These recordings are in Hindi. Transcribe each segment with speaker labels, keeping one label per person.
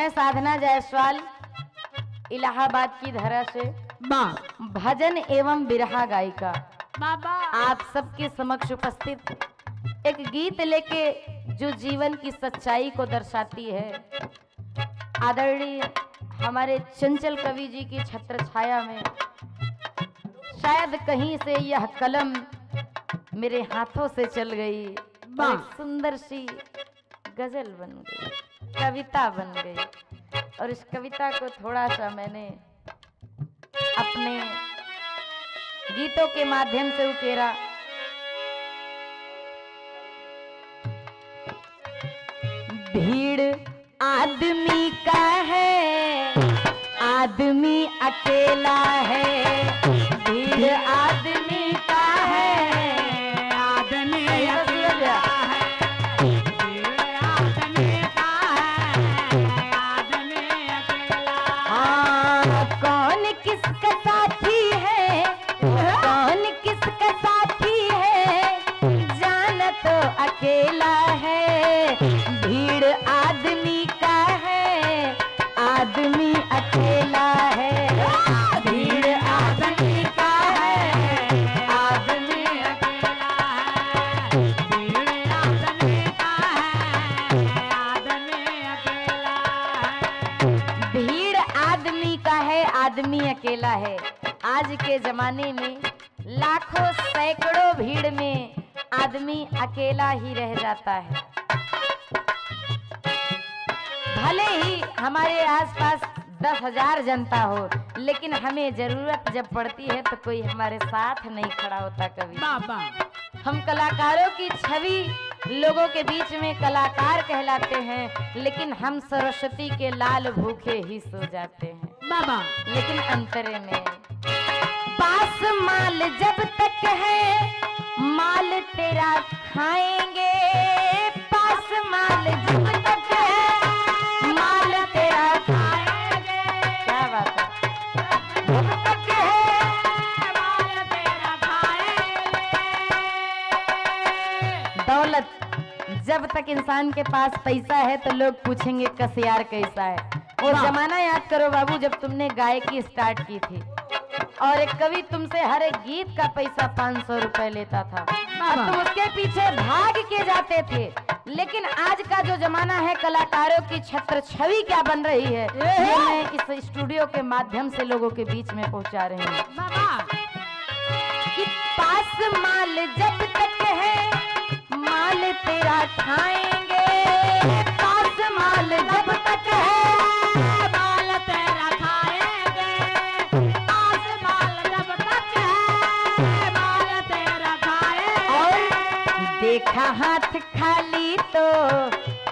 Speaker 1: मैं साधना जायसवाल इलाहाबाद की धरा से भजन एवं बिरहा गायिका
Speaker 2: बाबा
Speaker 1: आप सबके समक्ष उपस्थित एक गीत लेके जो जीवन की सच्चाई को दर्शाती है। आदरणीय हमारे चंचल कवि जी की छत्र छाया में शायद कहीं से यह कलम मेरे हाथों से चल गई, एक सुंदर सी गजल बन गई, कविता बन गई। और इस कविता को थोड़ा सा मैंने अपने गीतों के माध्यम से उकेरा। भीड़ आदमी का है, आदमी अकेला है। भीड़ आदमी का है,
Speaker 2: आदमी अकेला है। भीड़ आदमी का है, आदमी अकेला है।
Speaker 1: हाँ, कौन किसका साथी है, कौन किसका साथी है, जाना तो अकेला है। भीड़ आदमी का है, आदमी अकेला है। भीड़ आदमी का है, आदमी
Speaker 2: अकेला है। भीड़ आदमी का है, आदमी अकेला है।
Speaker 1: भीड़ आदमी का है, आदमी अकेला है। आज के जमाने में लाखों सैकड़ों भीड़ में आदमी अकेला ही रह जाता है। भले ही हमारे आसपास 10,000 जनता हो, लेकिन हमें जरूरत जब पड़ती है तो कोई हमारे साथ नहीं खड़ा होता कभी।
Speaker 2: बाबा
Speaker 1: हम कलाकारों की छवि लोगों के बीच में कलाकार कहलाते हैं, लेकिन हम सरस्वती के लाल भूखे ही सो जाते हैं।
Speaker 2: बाबा
Speaker 1: लेकिन अंतरे में पास माल जब तक है, माल तेरा खाएंगे। पास माल जब तक है, माल तेरा खाएंगे। क्या बात है, जब तक है
Speaker 2: माल तेरा खाएंगे।
Speaker 1: दौलत, जब तक इंसान के पास पैसा है तो लोग पूछेंगे कसियार कैसा है। और जमाना याद करो बाबू, जब तुमने गायकी स्टार्ट की थी और एक कवि तुमसे हर एक गीत का पैसा 500 रुपए लेता था और तुम उसके पीछे भाग के जाते थे। लेकिन आज का जो जमाना है, कलाकारों की छत्र छवि क्या बन रही है, ये मैं इस स्टूडियो के माध्यम से लोगों के बीच में पहुंचा रही हूँ।
Speaker 2: बाबा
Speaker 1: कि पास माल जब तक है, माल तेरा खाएंगे। पास माल जब तक है,
Speaker 2: माल तेरा खाएंगे। पास माल जब तक है, माल तेरा खाएंगे।
Speaker 1: और देखा हाथ खाली तो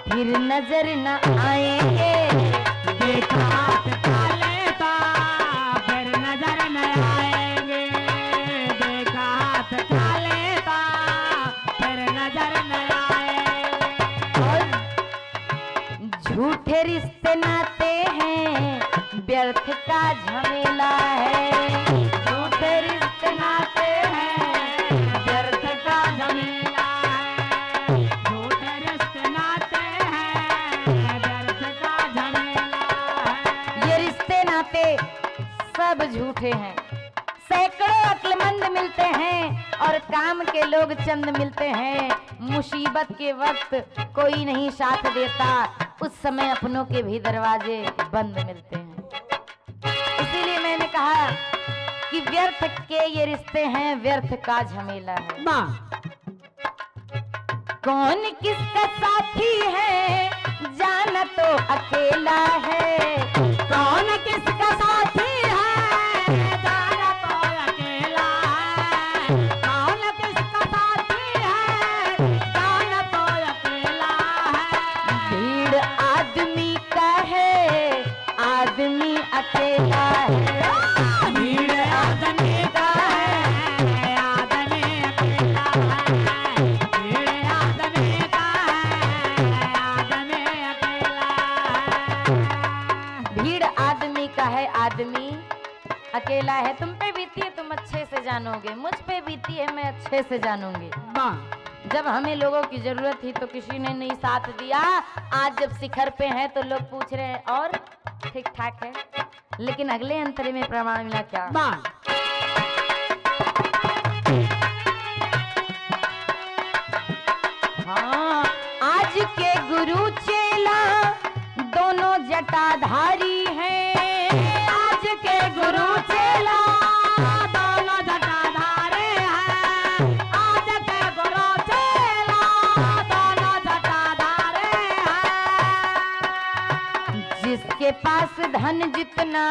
Speaker 1: फिर नजर न आएंगे।
Speaker 2: देखा हाथ खाली तो फिर नजर न आएंगे। देखा हाथ खाली तो फिर नजर न आएंगे।
Speaker 1: और झूठे रिश्ते नाते हैं, व्यर्थ का झमेला है। झूठे रिश्ते नाते हैं, व्यर्थ का
Speaker 2: झमेला है। झूठे रिश्ते नाते हैं, व्यर्थ का झमेला है।
Speaker 1: ये रिश्ते नाते सब झूठे हैं। सैकड़ों अक्लमंद मिलते हैं और काम के लोग चंद मिलते हैं। मुसीबत के वक्त कोई नहीं साथ देता, उस समय अपनों के भी दरवाजे बंद मिलते हैं। इसीलिए मैंने कहा कि व्यर्थ के ये रिश्ते हैं, व्यर्थ का झमेला है। कौन किसका साथी है, जाना तो अकेला है।
Speaker 2: कौन किसका साथी है, जाना तो अकेला है। कौन किसका साथी है, जाना तो अकेला है।
Speaker 1: भीड़ आदमी का है, आदमी अकेला है।
Speaker 2: भीड़ आदमी का है, आदमी अकेला है। भीड़ आदमी का है, आदमी अकेला है।
Speaker 1: भीड़ आदमी का है, आदमी अकेला है। तुम पे बीती है तुम अच्छे से जानोगे, मुझ पे बीती है मैं अच्छे से जानूंगी। जब हमें लोगों की जरूरत थी तो किसी ने नहीं साथ दिया। आज जब शिखर पे हैं तो लोग पूछ रहे हैं और ठीक ठाक है। लेकिन अगले अंतरे में प्रमाण मिला क्या? हाँ, आज के गुरु चेला दोनों जटाधारी हैं। आज के गुरु चेला
Speaker 2: दोनों जटाधारी हैं। आज के गुरु चेला दोनों जटाधारी हैं।
Speaker 1: जिसके पास धन जितना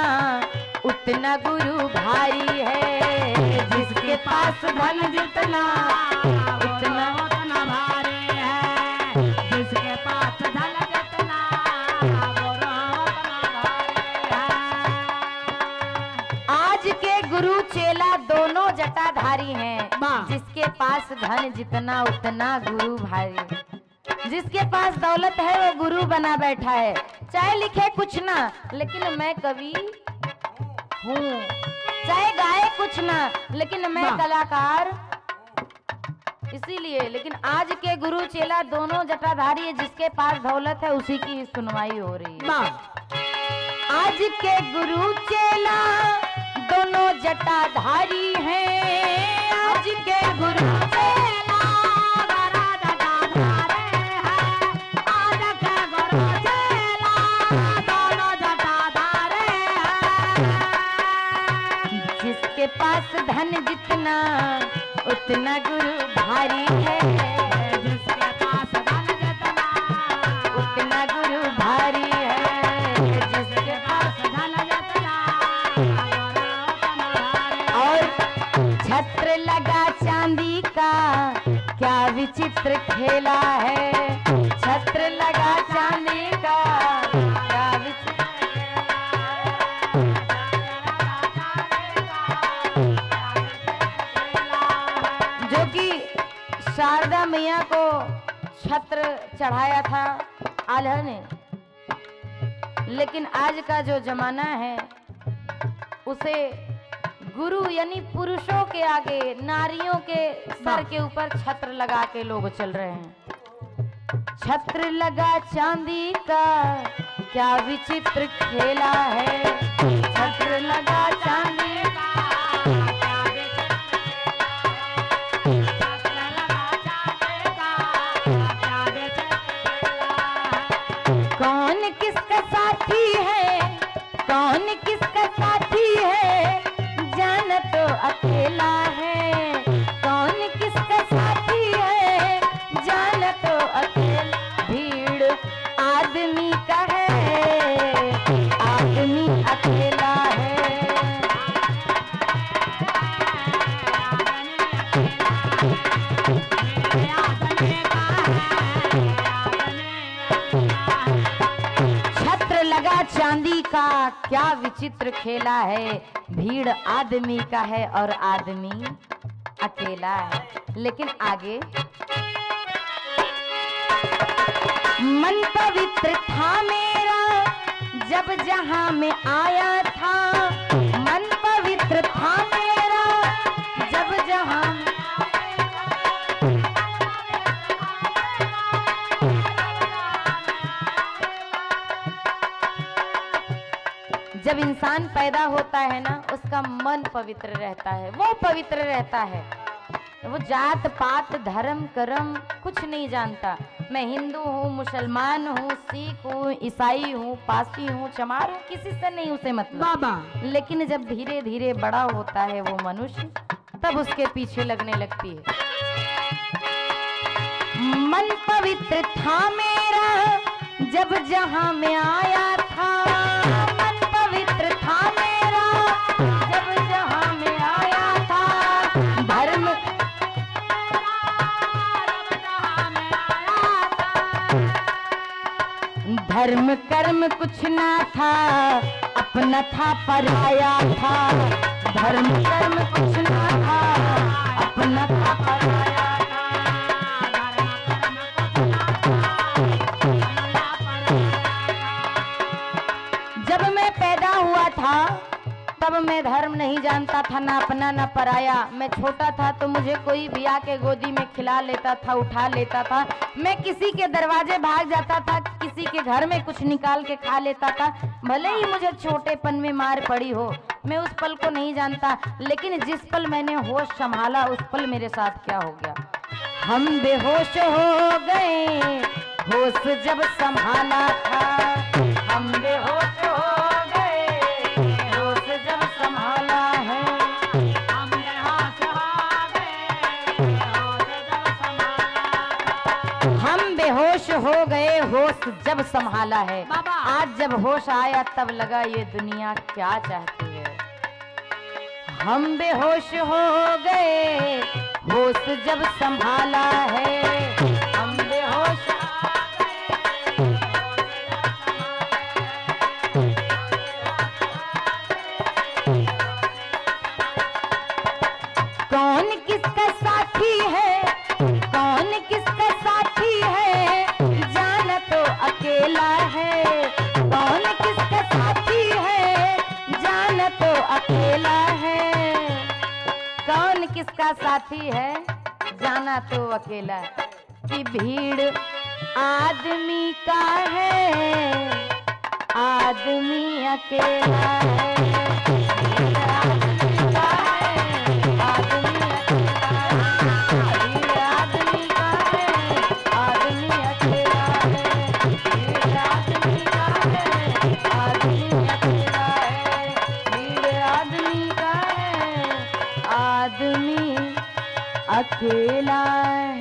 Speaker 1: उतना गुरु भारी है। जिसके पास धन जितना उतना
Speaker 2: उतना भारी है। जिसके पास धन जितना गुरु उतना भारी है।
Speaker 1: आज के गुरु चेला दोनों जटाधारी हैं।
Speaker 2: वाह।
Speaker 1: जिसके पास धन जितना उतना गुरु भारी। जिसके पास दौलत है वो गुरु बना बैठा है। चाहे लिखे कुछ ना लेकिन मैं कवि हूँ। चाहे गाए कुछ ना लेकिन मैं
Speaker 2: वाह।
Speaker 1: कलाकार। इसीलिए लेकिन आज के गुरु चेला दोनों जटाधारी है। जिसके पास दौलत है उसी की सुनवाई हो रही है। आज के गुरु चेला दोनों जटाधारी हैं। आज के गुरु चेला
Speaker 2: दोनों जटाधारी हैं। आज के गुरु चेला दोनों जटाधारी हैं।
Speaker 1: जिसके पास धन जितना उतना गुरु भारी है।
Speaker 2: जिसके पास धन जितना
Speaker 1: उतना गुरु भारी है। जिसके पास
Speaker 2: धन जितना गुरु उतना भारी है।
Speaker 1: और छत्र लगा चांदी का क्या विचित्र खेला है। छत्र लगा चांदी का क्या विचित्र जो कि शारदा मैया को छत्र चढ़ाया था आल्हा ने। लेकिन आज का जो जमाना है उसे गुरु यानी पुरुषों के आगे नारियों के सर के ऊपर छत्र लगा के लोग चल रहे हैं। छत्र लगा चांदी का क्या विचित्र खेला है। छत्र लगा चांदी का कौन किसका साथी है। कौन किसका साथी है जान तो अकेला है। कौन किसका साथी है जान तो अकेला। भीड़ आदमी का है आदमी अकेला है। छत्र लगा चांदी का क्या विचित्र खेला है। भीड़ आदमी का है और आदमी अकेला है। लेकिन आगे मन पवित्र था मेरा जब जहां में आया था। मन पवित्र था मेरा जब जहां में जब इंसान पैदा होता है ना उसका मन पवित्र रहता है। वो पवित्र रहता है। वो जात पात धर्म कर्म कुछ नहीं जानता। मैं हिंदू हूँ मुसलमान हूँ सिख हूँ ईसाई हूँ पासी हूँ चमार हूँ किसी से नहीं उसे मतलब।
Speaker 2: बाबा
Speaker 1: लेकिन जब धीरे धीरे बड़ा होता है वो मनुष्य तब उसके पीछे लगने लगती है। मन पवित्र था मेरा जब जहां में आया था। मन पवित्र था मेरा जब जहां में आया था। धर्म धर्म कर्म कुछ ना था अपना था पराया था। धर्म कर्म कुछ ना था अपना था पराया था। जब मैं पैदा हुआ था तब मैं धर्म नहीं जानता था, ना अपना ना पराया। मैं छोटा था तो मुझे कोई भी आके गोदी में खिला लेता था, उठा लेता था। मैं किसी के दरवाजे भाग जाता था, किसी के घर में कुछ निकाल के खा लेता था। भले ही मुझे छोटेपन में मार पड़ी हो, मैं उस पल को नहीं जानता, लेकिन जिस पल मैंने होश संभाला उस पल मेरे साथ क्या हो गया। हम बेहोश हो गए, होश जब संभाला था। हम बेहोश हो गए, होश जब संभाला है।
Speaker 2: हम बेहोश हो गए, होश जब संभाला।
Speaker 1: हम बेहोश हो गए, होश जब संभाला है।
Speaker 2: बाबा।
Speaker 1: आज जब होश आया तब लगा ये दुनिया क्या चाहती है। हम बेहोश हो गए, होश जब संभाला है। हम बेहोश कौन किसका साथी है, कौन किसका साथी है, जाना तो अकेला है। कौन किसका साथी है, जाना तो अकेला है। कौन किसका साथी है, जाना तो अकेला। कि भीड़ आदमी का है, आदमी अकेला है। भीड़ आदमी का है, आदमी अकेला है। भीड़ आदमी का है, आदमी अकेला है। भीड़ आदमी का है, आदमी अकेला है। भीड़ आदमी का है, आदमी अकेला है।